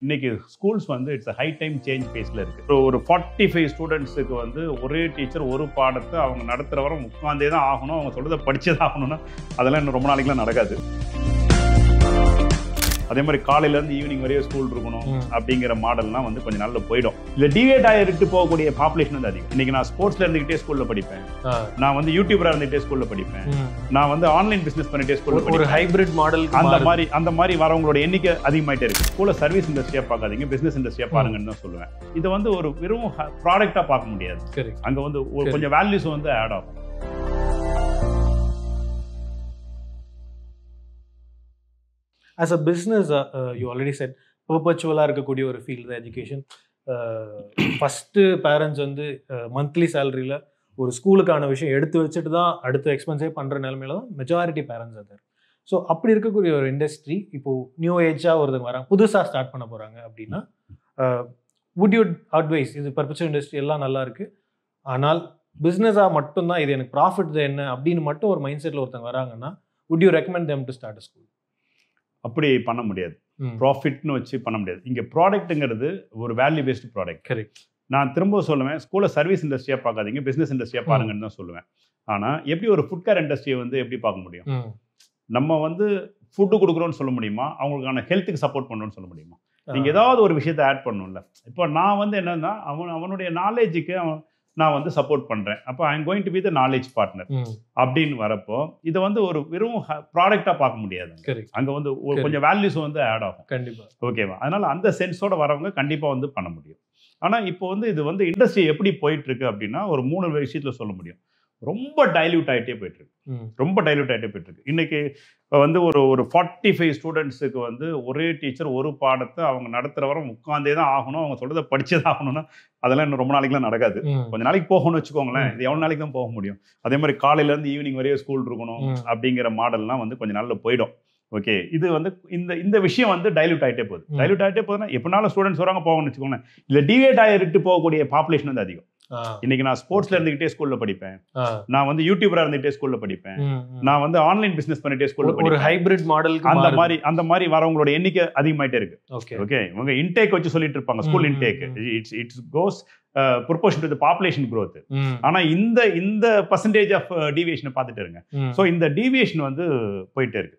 இன்னைக்கு ஸ்கூல்ஸ் வந்து it's high time change பேஸில் இருக்குது. ஒரு 45 ஸ்டூடெண்ட்ஸுக்கு வந்து ஒரே டீச்சர் ஒரு பாடத்தை அவங்க நடத்துகிற வரை உட்காந்தே தான் ஆகணும், அவங்க சொல்கிறத படித்தே தான் ஆகணும்னா அதெல்லாம் இன்னும் ரொம்ப நாளைக்குலாம் நடக்காது. அதே மாதிரி காலையிலேருந்து ஈவினிங் வரையும் ஸ்கூல் இருக்கணும் அப்படிங்கிற மாடல்லாம் வந்து கொஞ்சம் நாளில் போயிடும். இல்லை டிவேட் ஆகிட்டு போகக்கூடிய பாப்புலேஷன் வந்து அதிகம். இன்னைக்கு நான் ஸ்போர்ட்ஸில் இருந்துகிட்டே ஸ்கூலில் படிப்பேன், நான் வந்து யூடியூபராக இருந்துகிட்டே ஸ்கூலில் படிப்பேன், நான் வந்து ஆன்லைன் பிஸ்னஸ் பண்ணிட்டே ஸ்கூலில் ஒரு ஹைபிரிட் மாடல் அந்த மாதிரி வரவங்களோட எண்ணிக்கை அதிகமாயிட்டே இருக்கு. ஸ்கூலில் சர்வீஸ் இண்டஸ்ட்ரியாக பார்க்காதீங்க, பிஸ்னஸ் இண்டஸ்ட்ரியாக பாருங்கன்னு தான் சொல்லுவேன். இதை வந்து ஒரு வெறும் ப்ராடக்டாக பார்க்க முடியாது. அங்கே வந்து கொஞ்சம் வேல்யூஸ் வந்து ஆட் ஆகும். As a business, you already said, perpetual இருக்கக்கூடிய ஒரு ஃபீல்டு தான் எஜுகேஷன். ஃபஸ்ட்டு பேரண்ட்ஸ் வந்து மந்த்லி சேலரியில் ஒரு ஸ்கூலுக்கான விஷயம் எடுத்து வச்சுட்டு தான் அடுத்த எக்ஸ்பென்ஸே பண்ணுற நிலைமையில தான் மெஜாரிட்டி பேரண்ட்ஸ் அது. ஸோ அப்படி இருக்கக்கூடிய ஒரு இண்டஸ்ட்ரி இப்போது நியூ ஏஜாக ஒருத்தங்க வராங்க, புதுசாக ஸ்டார்ட் பண்ண போகிறாங்க அப்படின்னா, வுட் யூ அட்வைஸ் இது பர்பச்சுவல் இண்டஸ்ட்ரி எல்லாம் நல்லா இருக்குது, ஆனால் பிஸ்னஸாக மட்டும்தான் இது எனக்கு ப்ராஃபிட் என்ன அப்படின்னு மட்டும் ஒரு மைண்ட் செட்டில் ஒருத்தங்க வராங்கன்னா, would you recommend them to start a school? அப்படி பண்ண முடியாது, ப்ராஃபிட்னு வச்சு பண்ண முடியாது. இங்கே ப்ராடக்ட்டுங்கிறது ஒரு வேல்யூ பேஸ்டு ப்ராடக்ட். கரெக்ட். நான் திரும்ப சொல்லுவேன், ஸ்கூலில் சர்வீஸ் இண்டஸ்ட்ரியாக பார்க்காதீங்க, பிஸ்னஸ் இண்டஸ்ட்ரியாக பாருங்கன்னு தான் சொல்லுவேன். ஆனால் எப்படி ஒரு ஃபுட் கேர் இண்டஸ்ட்ரியை வந்து எப்படி பார்க்க முடியும்? நம்ம வந்து ஃபுட்டு கொடுக்குறோன்னு சொல்ல முடியுமா, அவங்களுக்கான ஹெல்த்துக்கு சப்போர்ட் பண்ணணும்னு சொல்ல முடியுமா? நீங்கள் ஏதாவது ஒரு விஷயத்தை ஆட் பண்ணணும்ல. இப்போ நான் வந்து என்னன்னா அவனுடைய நாலேஜுக்கு நான் வந்து சப்போர்ட் பண்ணுறேன், அப்போ I am going to be the knowledge partner அப்படின்னு வரப்போ இதை வந்து ஒரு வெறும் ப்ராடக்டாக பார்க்க முடியாது. அங்கே வந்து கொஞ்சம் வேல்யூஸ் வந்து ஆட் ஆகும். கண்டிப்பாக. ஓகேவா? அதனால் அந்த சென்ஸோட வரவங்க கண்டிப்பாக வந்து பண்ண முடியும். ஆனால் இப்போ வந்து இது வந்து இண்டஸ்ட்ரி எப்படி போயிட்டுருக்கு அப்படின்னா ஒரு 3 விஷயத்தில் சொல்ல முடியும். ரொம்ப டைல்யூட் ஆகிட்டே போயிட்டுருக்கு. இன்னைக்கு வந்து ஒரு 45 ஸ்டூடெண்ட்ஸுக்கு வந்து ஒரே டீச்சர் ஒரு பாடத்தை அவங்க நடத்துகிற வரை உட்காந்தே தான் ஆகணும், அவங்க சொல்கிறத படித்தே தான் ஆகணும்னா அதெல்லாம் இன்னும் ரொம்ப நாளைக்குலாம் நடக்காது. கொஞ்சம் நாளைக்கு போகணும்னு வச்சுக்கோங்களேன். இது எவ்வளோ நாளைக்கு தான் போக முடியும்? அதே மாதிரி காலையிலேருந்து ஈவினிங் வரையும் ஸ்கூல் இருக்கணும் அப்படிங்கிற மாடல்லாம் வந்து கொஞ்சம் நாளில் போயிடும். ஓகே, இது வந்து இந்த விஷயம் வந்து டைல்யூட் ஆகிட்டே போகுதுன்னா எப்படினாலும் ஸ்டூடெண்ட்ஸ் வராங்க போகணும்னு வச்சுக்கோங்களேன். இல்லை டிவேட் ஆகிட்டு போகக்கூடிய பாப்புலேஷன் வந்து அதிகம். இன்னைக்கு நான் ஸ்போர்ட்ஸ்ல இருந்துகிட்டே ஸ்கூல்ல படிப்பேன், நான் வந்து யூடியூபரா இருந்துகிட்டே ஸ்கூல்ல படிப்பேன், நான் வந்து ஆன்லைன் பிசினஸ் பண்ணிட்டே ஸ்கூல்ல படிப்பேன். ஒரு ஹைபிரிட் மாடல் அந்த மாதிரி வரவங்களோட எண்ணிக்கை அதிகமாயிட்டே இருக்கு. ஓகே, இவங்க இன்டேக் வச்சு சொல்லிட்டு இருப்பாங்க, school intake it's cos proportion to the population growth. ஆனா இந்த பர்சன்டேஜ் ஆஃப் டீவியேஷனை பார்த்துட்டு இருங்க. ஸோ இந்த டீவியேஷன் வந்து போயிட்டே இருக்கு.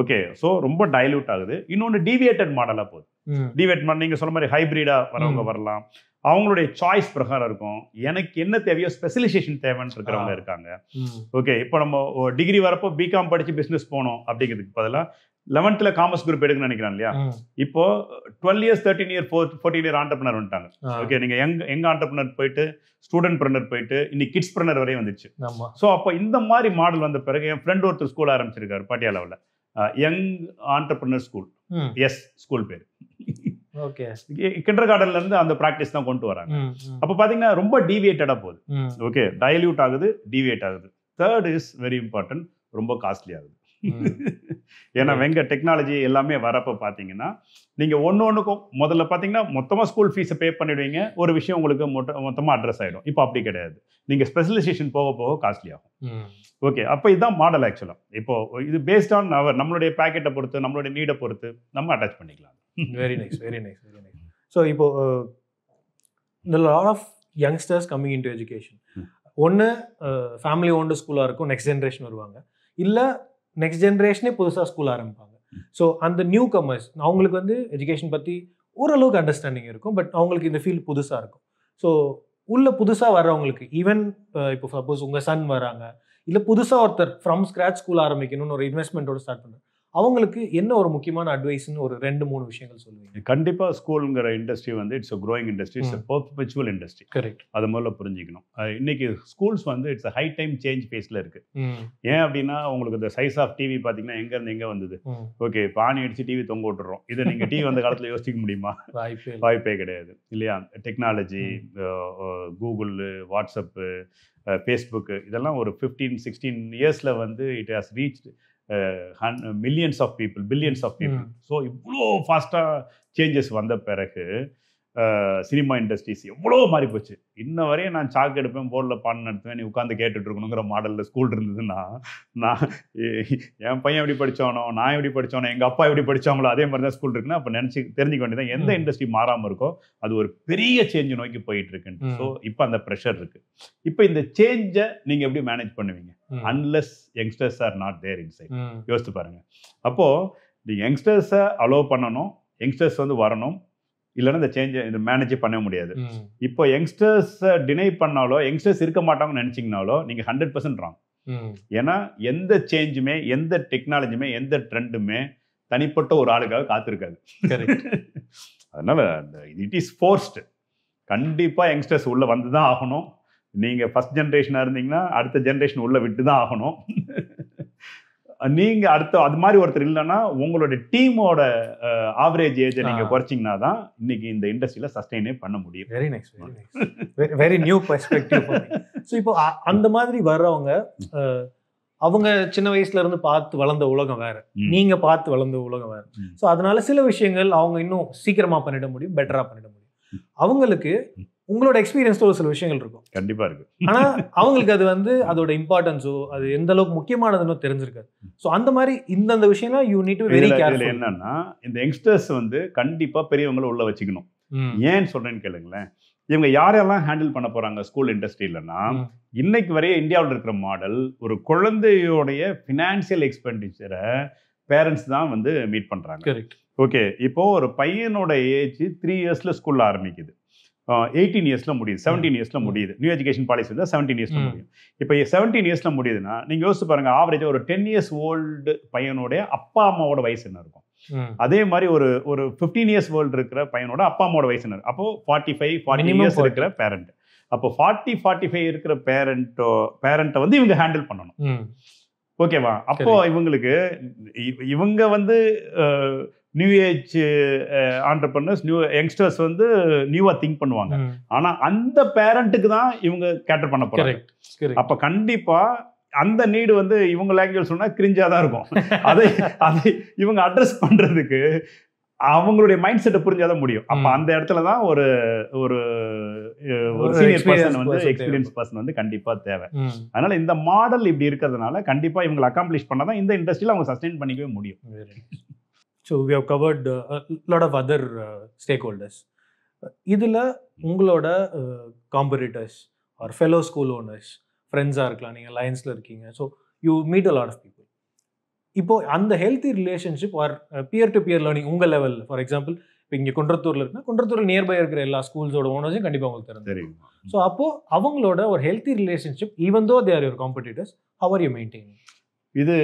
ஓகே, ஸோ ரொம்ப டைல்யூட் ஆகுது. இன்னொன்று டீவியேட்டட் மாடலாக போகுது. டீவியேட் மாடல் நீங்கள் சொன்ன மாதிரி ஹைப்ரிடாக வரவங்க வரலாம், அவங்களுடைய சாய்ஸ் பிரகாரம் இருக்கும். எனக்கு என்ன தேவையோ ஸ்பெஷலைசேஷன் தேவைன்னு இருக்கிறவங்க இருக்காங்க. ஓகே, இப்போ நம்ம டிகிரி வரப்போ பிகாம் படித்து பிஸ்னஸ் போகணும் அப்படிங்கிறதுக்கு பதிலாக 11th காமர்ஸ் குரூப் எடுக்கணும்னு நினைக்கிறேன் இல்லையா? இப்போ 12 years 13 year 14 year ஆண்டர்பிரினர் வந்துட்டாங்க. ஓகே, நீங்க யங் ஆண்டர்பிரினர் போயிட்டு ஸ்டூடெண்ட் பிரினர் போயிட்டு இன்னைக்கு கிட்ஸ் பிரினர் வரையும் வந்துச்சு. ஸோ அப்போ இந்த மாதிரி மாடல் வந்த பிறகு என் ஃப்ரெண்ட் ஒருத்தர் ஸ்கூல் ஆரம்பிச்சிருக்காரு பாட்டியாலாவில், young entrepreneur school, yes school பேர். கிண்டர் கார்டன்ல இருந்து அந்த பிராக்டிஸ் தான் கொண்டு வராங்க. அப்ப பாத்தீங்கன்னா ரொம்ப டீவியேட்டடா போகுது. ஓகே, டைல்யூட் ஆகுது, டீவியேட் ஆகுது. தேர்ட் இஸ் வெரி இம்பார்ட்டன்ட், ரொம்ப காஸ்ட்லி ஆகுது. ஏன்னா வெங்க டெக்னாலஜி எல்லாமே வரப்போ பார்த்தீங்கன்னா நீங்கள் ஒன்றுக்கும் முதல்ல பார்த்தீங்கன்னா மொத்தமாக ஸ்கூல் ஃபீஸை பே பண்ணிடுவீங்க, ஒரு விஷயம் உங்களுக்கு மொத்தமாக அட்ரஸ் ஆகிடும். இப்போ அப்படி கிடையாது, நீங்கள் ஸ்பெஷலைசேஷன் போக போக காஸ்ட்லி ஆகும். ஓகே, அப்போ இதுதான் மாடல். ஆக்சுவலாக இப்போ இது பேஸ்ட் ஆன் நம்மளுடைய பேக்கெட்டை பொறுத்து, நம்மளுடைய நீடை பொறுத்து நம்ம அட்டாச் பண்ணிக்கலாம். Very nice. ஸோ இப்போ இந்த lot of youngsters coming into education, ஒன்று ஃபேமிலி ஓன்டு ஸ்கூலாக இருக்கும், நெக்ஸ்ட் ஜென்ரேஷன் வருவாங்க, இல்லை நெக்ஸ்ட் ஜென்ரேஷனே புதுசாக ஸ்கூல் ஆரம்பிப்பாங்க. ஸோ அந்த நியூ கமர்ஸ் அவங்களுக்கு வந்து எஜுகேஷன் பற்றி ஓரளவுக்கு அண்டர்ஸ்டாண்டிங் இருக்கும், பட் அவங்களுக்கு இந்த ஃபீல்டு புதுசாக இருக்கும். ஸோ உள்ள புதுசாக வர்றவங்களுக்கு ஈவன் இப்போ சப்போஸ் உங்கள் சன் வராங்க, இல்லை புதுசாக ஒருத்தர் ஃப்ரம் ஸ்க்ராச் ஸ்கூல் ஆரம்பிக்கணும்னு ஒரு இன்வெஸ்ட்மெண்ட்டோட ஸ்டார்ட் பண்ணுறாங்க, அவங்களுக்கு என்ன ஒரு முக்கியமான அட்வைஸ்ன்னு ஒரு 2-3 விஷயங்கள் சொல்லுவீங்க? கண்டிப்பாக ஸ்கூலுங்கிற இண்டஸ்ட்ரி வந்து it's a growing industry, it's a perpetual industry. Correct. அது முதல்ல புரிஞ்சிக்கணும். இன்னைக்கு ஸ்கூல்ஸ் வந்து இட்ஸ் ஹை டைம் சேஞ்ச் பேஸில் இருக்கு. ஏன் அப்படின்னா உங்களுக்கு இந்த சைஸ் ஆஃப் டிவி பார்த்தீங்கன்னா எங்கேருந்து எங்கே வந்தது? ஓகே, பானி அடிச்சு டிவி தொங்க விட்டுறோம். இதை நீங்கள் டிவி வந்த காலத்தில் யோசிக்க முடியுமா? வாய்ப்பே கிடையாது இல்லையா? டெக்னாலஜி, கூகுள், வாட்ஸ்அப்பு, ஃபேஸ்புக்கு, இதெல்லாம் ஒரு 15-16 இயர்ஸில் வந்து it has reached millions of people, billions of people. So இவ்வளோ ஃபாஸ்ட்டாக சேஞ்சஸ் வந்த பிறகு சினிமா இண்டஸ்ட்ரீஸ் எவ்வளோ மாறி போச்சு. இன்ன வரையும் நான் சாக்கு எடுப்பேன், போர்டில் பாடம் நடத்துவேன், நீ உட்காந்து கேட்டுட்டு இருக்கணுங்கிற மாடலில் ஸ்கூல் இருந்ததுன்னா, நான் என் பையன் எப்படி படித்தானோ, நான் எப்படி படித்தானோ, எங்கள் அப்பா எப்படி படித்தாங்களோ அதே மாதிரி தான் ஸ்கூல் இருக்குன்னா அப்போ தெரிஞ்சுக்க வேண்டியதான் எந்த இண்டஸ்ட்ரி மாறாமல் இருக்கோ அது ஒரு பெரிய சேஞ்சு நோக்கி போயிட்டு இருக்குன்ட்டு. ஸோ இப்போ அந்த ப்ரெஷர் இருக்கு. இப்போ இந்த சேஞ்சை நீங்கள் எப்படி மேனேஜ் பண்ணுவீங்க? Unless youngsters are not there inside. யோசித்து பாருங்க. அப்போது நீங்கள் யங்ஸ்டர்ஸை அலோவ் பண்ணணும், யங்ஸ்டர்ஸ் வந்து வரணும், இல்லைன்னா இந்த சேஞ்சை இந்த மேனேஜே பண்ண முடியாது. இப்போ யங்ஸ்டர்ஸை டினை பண்ணாலோ யங்ஸ்டர்ஸ் இருக்க மாட்டாங்கன்னு நினச்சிங்கனாலோ நீங்கள் 100% ராங். ஏன்னா எந்த சேஞ்சுமே, எந்த டெக்னாலஜியுமே, எந்த ட்ரெண்டுமே தனிப்பட்ட ஒரு ஆளுக்காக காத்திருக்காது. அதனால இட் இஸ் ஃபோர்ஸ்டு. கண்டிப்பாக யங்ஸ்டர்ஸ் உள்ளே வந்து தான் ஆகணும். நீங்கள் ஃபர்ஸ்ட் ஜென்ரேஷனாக இருந்தீங்கன்னா அடுத்த ஜென்ரேஷன் உள்ளே விட்டு தான் ஆகணும். நீங்கள் அடுத்த அது மாதிரி ஒருத்தர் இல்லைன்னா உங்களோட டீமோட ஆவரேஜ் ஏஜை நீங்கள் குறைச்சிங்கன்னா தான் இன்னைக்கு இந்த இண்டஸ்ட்ரியில் சஸ்டெயினே பண்ண முடியும். Very nice, very nice, very new perspective. So இப்போ அந்த மாதிரி வர்றவங்க அவங்க சின்ன வயசுல இருந்து பார்த்து வளர்ந்த உலகம் வேற, நீங்க பார்த்து வளர்ந்த உலகம் வேற. ஸோ அதனால சில விஷயங்கள் அவங்க இன்னும் சீக்கிரமா பண்ணிட முடியும், பெட்டரா பண்ணிட முடியும். அவங்களுக்கு உங்களோட எக்ஸ்பீரியன்ஸ்ல ஒரு சில விஷயங்கள் இருக்கும், கண்டிப்பா இருக்கு. ஆனா அவங்களுக்கு அது வந்து அதோட இம்பார்ட்டன்ஸோ அது எந்த அளவுக்கு முக்கியமானதுன்னு தெரிஞ்சிருக்காது. ஸோ அந்த மாதிரி இந்த விஷயம்லாம் you need to very careful. என்னன்னா இந்த யங்ஸ்டர்ஸ் வந்து கண்டிப்பா பெரியவங்களை உள்ள வச்சுக்கணும். ஏன்னு சொல்றேன்னு கேளுங்களேன். இவங்க யாரெல்லாம் ஹேண்டில் பண்ண போறாங்க ஸ்கூல் இண்டஸ்ட்ரியிலன்னா, இன்னைக்கு வரைய இந்தியாவில் இருக்கிற மாடல் ஒரு குழந்தையோடைய ஃபினான்சியல் எக்ஸ்பெண்டிச்சரை பேரண்ட்ஸ் தான் வந்து மீட் பண்றாங்க. ஓகே, இப்போ ஒரு பையனோட ஏஜ் 3 இயர்ஸ்ல ஸ்கூல்ல ஆரம்பிக்குது, 18 இயர்ஸ்ல முடியுது, 17 இயர்ஸ்ல முடியுது. நியூ எஜுகேஷன் பாலிசி வந்து 17 இயர்ஸ்ல முடியும். இப்போ 17 இயர்ஸ்ல முடியுதுன்னா நீங்க யோசிச்சு பாருங்க, ஆவரேஜா ஒரு 10 இயர்ஸ் ஓல்டு பையனுடைய அப்பா அம்மாவோட வயசு என்ன இருக்கும்? அதே மாதிரி ஒரு 15 இயர்ஸ் ஓல்டு இருக்கிற பையனோட அப்பா அம்மாவோட வயசு என்ன? அப்போ 45-40 இயர்ஸ் இருக்கிற பேரண்ட். அப்போ 40-45 இருக்கிற பேரண்ட்டை வந்து இவங்க ஹேண்டில் பண்ணணும். ஓகேவா? அப்போ இவங்க வந்து new age entrepreneurs, new youngsters வந்து நியூவா திங்க் பண்ணுவாங்க. ஆனா அந்த பேரண்ட்டுக்கு தான் இவங்க கேட்டர் பண்ண போறாங்க. அப்ப கண்டிப்பா அந்த நீடு வந்து இவங்க லாங்குவேஜ் சொன்னா கிரிஞ்சா தான் இருக்கும். அதை இவங்க அட்ரஸ் பண்றதுக்கு அவங்களுடைய மைண்ட் செட்டை புரிஞ்சாதான் முடியும். அப்ப அந்த இடத்துல தான் ஒரு சீனியர் பர்சன் வந்து எக்ஸ்பீரியன்ஸ் பர்சன் வந்து கண்டிப்பா தேவை. அதனால இந்த மாடல் இப்படி இருக்கிறதுனால கண்டிப்பா இவங்களை அக்காம்ப்ளிஷ் பண்ணாதான் இந்த இண்டஸ்ட்ரியில அவங்க சஸ்டெயின் பண்ணிக்கவே முடியும். So we have covered a lot of other stakeholders. இதில் உங்களோட competitors are fellow school owners, ஃப்ரெண்ட்ஸாக இருக்கலாம், நீங்கள் லைன்ஸில் இருக்கீங்க, so you meet a lot of people. இப்போது அந்த healthy relationship or peer to peer learning உங்கள் லெவலில், ஃபார் எக்ஸாம்பிள் இப்போ இங்கே குன்றத்தூரில் இருக்குன்னா குன்றத்தூரில் நியர்பை இருக்கிற எல்லா ஸ்கூல்ஸோட ஓனர்ஸையும் கண்டிப்பாக உங்களுக்கு தெரியும். ஸோ அப்போது அவங்களோட ஒரு healthy relationship even though they are your competitors, how are you maintaining? இது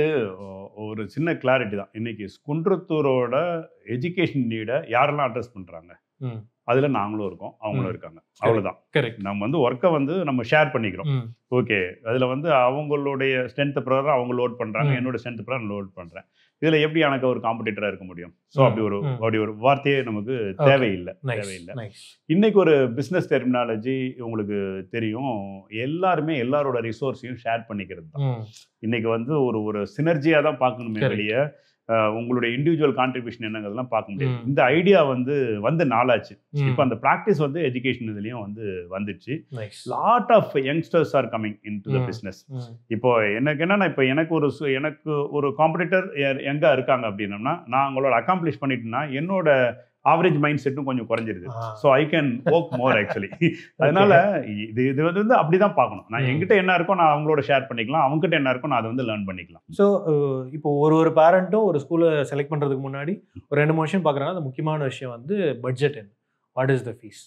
ஒரு சின்ன கிளாரிட்டி தான். இன்னைக்கு குன்றத்தூரோட எஜுகேஷன் நீடை யாரெல்லாம் அட்ரஸ் பண்ணுறாங்க, அதில் நாங்களும் இருக்கோம், அவங்களும் இருக்காங்க, அவ்வளோதான். கரெக்ட். நம்ம வந்து ஒர்க்கை வந்து நம்ம ஷேர் பண்ணிக்கிறோம். ஓகே, அதில் வந்து அவங்களுடைய ஸ்ட்ரென்த் பிரகாரம் அவங்க லோட் பண்ணுறாங்க, என்னோட ஸ்ட்ரென்த் பிரகாரம் லோட் பண்ணுறேன். இதில் எப்படி எனக்கு ஒரு காம்படிட்டராக இருக்க முடியும்? ஸோ அப்படி ஒரு வார்த்தையே நமக்கு தேவையில்லை. இன்னைக்கு ஒரு பிஸ்னஸ் டெர்மினாலஜி உங்களுக்கு தெரியும், எல்லாருமே எல்லாரோட ரிசோர்ஸையும் ஷேர் பண்ணிக்கிறது தான். இன்னைக்கு வந்து ஒரு சினர்ஜியாக தான் பார்க்கணுமே வெளியே உங்களுடைய இண்டிவிஜுவல் கான்ட்ரிபியூஷன் என்னங்கிறதெல்லாம் பார்க்க முடியாது. இந்த ஐடியா வந்து நாளாச்சு. இப்போ அந்த ப்ராக்டிஸ் வந்து எஜுகேஷன் இதுலயும் வந்து வந்துடுச்சு. Lot of youngsters are coming into the business. இப்போ எனக்கு என்னன்னா, இப்போ எனக்கு ஒரு காம்படிட்டர் எங்க இருக்காங்க அப்படின்னம்னா, நான் அவங்களோட அக்காம்ப்ளிஷ் பண்ணிட்டேன்னா என்னோட ஆவரேஜ் மைண்ட் செட்டும் கொஞ்சம் குறைஞ்சிருது. So I can work more actually. அதனால இது வந்து அப்படிதான் பார்க்கணும். நான் எங்கிட்ட என்ன இருக்கோ நான் அவங்களோட ஷேர் பண்ணிக்கலாம், அவங்ககிட்ட என்ன இருக்கோ நான் அதை வந்து லேர்ன் பண்ணிக்கலாம். ஸோ இப்போ ஒரு பேரண்ட்டும் ஒரு ஸ்கூலை செலக்ட் பண்ணுறதுக்கு முன்னாடி ஒரு 2 விஷயம் பார்க்குறாங்க. அந்த முக்கியமான விஷயம் வந்து பட்ஜெட் என்ன, வாட் இஸ் த ஃபீஸ்.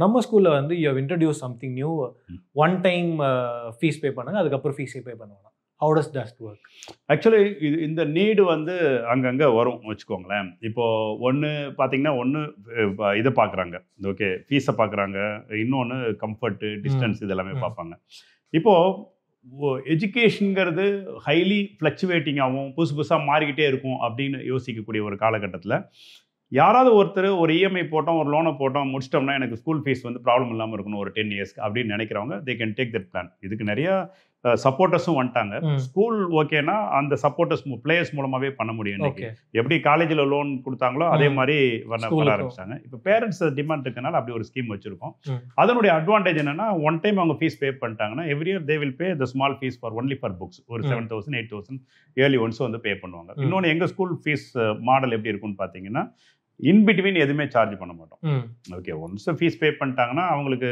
நம்ம ஸ்கூலில் வந்து you have introduced something new, one time fees pay பண்ணுங்க, அதுக்கப்புறம் ஃபீஸே பே பண்ணுவாங்க. How does that work? Actually இந்த நீடு வந்து அங்கங்கே வரும் வச்சுக்கோங்களேன். இப்போது பார்த்தீங்கன்னா இதை பார்க்குறாங்க, ஓகே ஃபீஸை பார்க்குறாங்க, இன்னொன்று கம்ஃபர்ட்டு, டிஸ்டன்ஸ் இதெல்லாமே பார்ப்பாங்க. இப்போது எஜுகேஷனுங்கிறது ஹைலி ஃப்ளக்சுவேட்டிங்காகவும் புதுசாக மாறிக்கிட்டே இருக்கும் அப்படின்னு யோசிக்கக்கூடிய ஒரு காலகட்டத்தில் யாராவது ஒருத்தர் ஒரு இஎம்ஐ போட்டோம், ஒரு லோனை போட்டோம், முடிச்சிட்டோம்னா எனக்கு ஸ்கூல் ஃபீஸ் வந்து ப்ராப்ளம் இல்லாமல் இருக்கணும் ஒரு 10 இயர்ஸ்க்கு அப்படின்னு நினைக்கிறவங்க they can take that plan. இதுக்கு நிறையா சப்போர்ட்டர்ஸும் வந்துட்டாங்க. ஸ்கூல் ஓகேனா அந்த சப்போர்ட்டர்ஸ் பிளேயர்ஸ் மூலமாகவே பண்ண முடியும். இன்னைக்கு எப்படி காலேஜில் லோன் கொடுத்தாங்களோ அதே மாதிரி பண்ண ஆரம்பிச்சாங்க. இப்போ பேரண்ட்ஸ் டிமாண்ட் இருக்கனால அப்படி ஒரு ஸ்கீம் வச்சிருக்கோம். அதனுடைய அட்வான்டேஜ் என்னன்னா, ஒன் டைம் அவங்க ஃபீஸ் பே பண்ணிட்டாங்கன்னா every year they will pay the small fees for only for books. ஒரு 7,000 8,000 இயர்லி ஒன்ஸ் வந்து பே பண்ணுவாங்க. இன்னொன்று எங்கள் ஸ்கூல் ஃபீஸ் மாடல் எப்படி இருக்குன்னு பார்த்தீங்கன்னா, இன் பிட்வீன் எதுவுமே சார்ஜ் பண்ண மாட்டோம். ஓகே, ஒன்ஸ் ஃபீஸ் பே பண்ணிட்டாங்கன்னா அவங்களுக்கு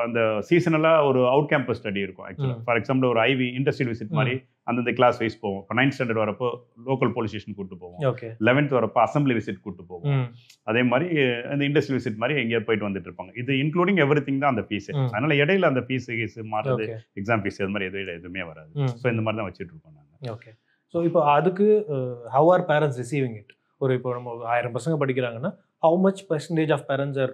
அந்த சீசனலாக ஒரு அவுட் கேம்பஸ் ஸ்டடி இருக்கும். ஆக்சுவலாக ஃபார் எக்ஸாம்பிள் ஒரு ஐவி இண்டஸ்ட்ரியல் விசிட் மாதிரி அந்தந்த கிளாஸ் வைஸ் போவோம். இப்போ 9th ஸ்டாண்டர்ட் வரப்போ லோக்கல் போலீஸ் ஸ்டேஷன் கூட்டு போவோம். 11th வரப்போ அசம்பிளி விசிட் கூட்டு போவோம். அதே மாதிரி அந்த இண்டஸ்ட்ரியல் விசிட் மாதிரி எங்கேயா போயிட்டு வந்துட்டு இருப்பாங்க. இது இன்க்ளூடிங் எவ்ரி திங் தான் அந்த ஃபீஸ். அதனால இடையில அந்த ஃபீஸ் மாறுறது, எக்ஸாம் ஃபீஸ் அது மாதிரி எதுவுமே வராது. ஸோ இந்த மாதிரி தான் வச்சுட்டு இருக்கோம் நாங்கள். ஓகே. ஸோ இப்போ அதுக்கு how are parents receiving it? ஒரு இப்போ நம்ம 1000 பசங்க படிக்கிறாங்கன்னா how much percentage of parents are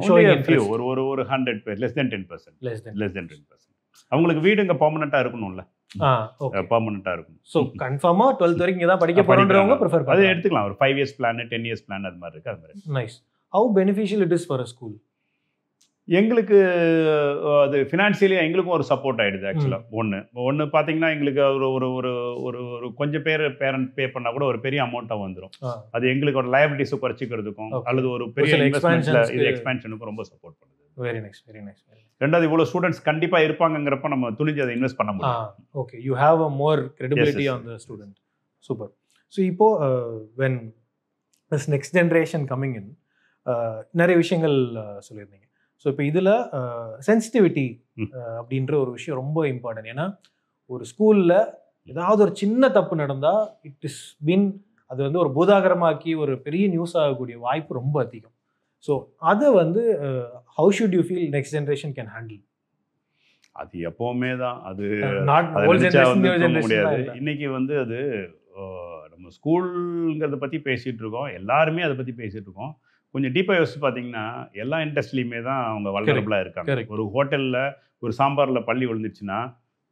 showing interest? ஒரு 100 பேர், less than 10%. less than 10%. அவங்களுக்கு வீடு இங்க பெர்மனண்டா இருக்கணும்ல. ஓகே, பெர்மனண்டா இருக்கும். சோ கன்ஃபார்மா 12th வரைக்கும் இங்க தான் படிக்க போறோம்ன்றவங்க prefer பண்ணுவாங்க. அதை எடுத்துக்கலாம். ஒரு 5 years plan 10 years plan அது மாதிரி இருக்கு. அது மாதிரி nice. how beneficial it is for a school? எங்களுக்கு அது ஃபினான்ஷியலி எங்களுக்கும் ஒரு சப்போர்ட் ஆயிடுது. ஆக்சுவலாக ஒன்று பார்த்தீங்கன்னா எங்களுக்கு ஒரு ஒரு ஒரு ஒரு ஒரு கொஞ்சம் பேரண்ட் பே பண்ணால் கூட ஒரு பெரிய அமௌண்ட்டாக வந்துடும். அது எங்களுக்கு ஒரு லயபிலிட்டிஸை குறைச்சிக்கிறதுக்கும் அல்லது ஒரு பெரிய இன்வெஸ்ட்மெண்ட்ல இது எக்ஸ்பேன்ஷனுக்கும் ரொம்ப சப்போர்ட் பண்ணுது. Very nice, very nice. ரெண்டாவது இவ்வளோ ஸ்டூடெண்ட்ஸ் கண்டிப்பாக இருப்பாங்கிறப்ப நம்ம துணிஞ்சு அதை இன்வெஸ்ட் பண்ண முடியும். Okay, you have a more credibility on the student. Super. So இப்போ when this next generation coming in, நிறைய விஷயங்கள் சொல்லியிருந்தீங்க. ஸோ இப்போ இதில் சென்சிட்டிவிட்டி அப்படின்ற ஒரு விஷயம் ரொம்ப இம்பார்ட்டன்ட். ஏன்னா ஒரு ஸ்கூலில் ஏதாவது ஒரு சின்ன தப்பு நடந்தால் அது வந்து ஒரு பூதாகரமாக்கி ஒரு பெரிய நியூஸ் ஆகக்கூடிய வாய்ப்பு ரொம்ப அதிகம். ஸோ அதை வந்து how should you feel next generation can handle? அது எப்போவுமே தான். அது முடியாது. இன்னைக்கு வந்து அது நம்ம ஸ்கூலுங்கிறத பற்றி பேசிகிட்டு இருக்கோம், எல்லாருமே அதை பற்றி பேசிகிட்டு இருக்கோம். கொஞ்சம் டீப்பாக யோசிச்சு பார்த்தீங்கன்னா எல்லா இண்டஸ்ட்ரியிலுமே தான் அவங்க வல்னரபிளாக இருக்காங்க. ஒரு ஹோட்டலில் ஒரு சாம்பாரில் பள்ளி விழுந்துச்சுன்னா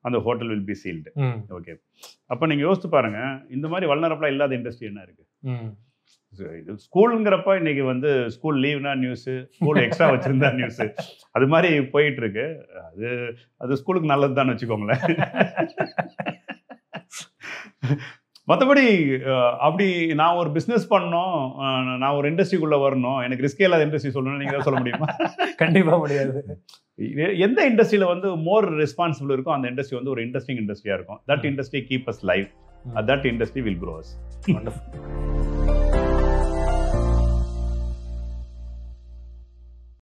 அந்த hotel will be sealed. Okay, அப்போ நீங்கள் யோசிச்சு பாருங்கள், இந்த மாதிரி வல்னரபிளாக இல்லாத இண்டஸ்ட்ரி என்ன இருக்குது? இது ஸ்கூலுங்கிறப்ப இன்னைக்கு வந்து ஸ்கூல் லீவ்னா நியூஸு, ஸ்கூல் எக்ஸ்ட்ரா வச்சுருந்தா நியூஸு, அது மாதிரி போயிட்டுருக்கு. அது ஸ்கூலுக்கு நல்லது தான் வச்சுக்கோங்களேன். மற்றபடி அப்படி நான் ஒரு பிஸ்னஸ் பண்ணோம், நான் ஒரு இண்டஸ்ட்ரிக்குள்ளே வரணும், எனக்கு ரிஸ்கே இல்லாத இண்டஸ்ட்ரி சொல்லணும்னு நீங்கள் தான் சொல்ல முடியுமா? கண்டிப்பாக முடியாது. எந்த இண்டஸ்ட்ரியில் வந்து மோர் ரெஸ்பான்சிபிள் இருக்கும் அந்த இண்டஸ்ட்ரி வந்து ஒரு இன்ட்ரெஸ்டிங் இண்டஸ்ட்ரியாக இருக்கும். That industry keep us live, that industry will grow us. Wonderful.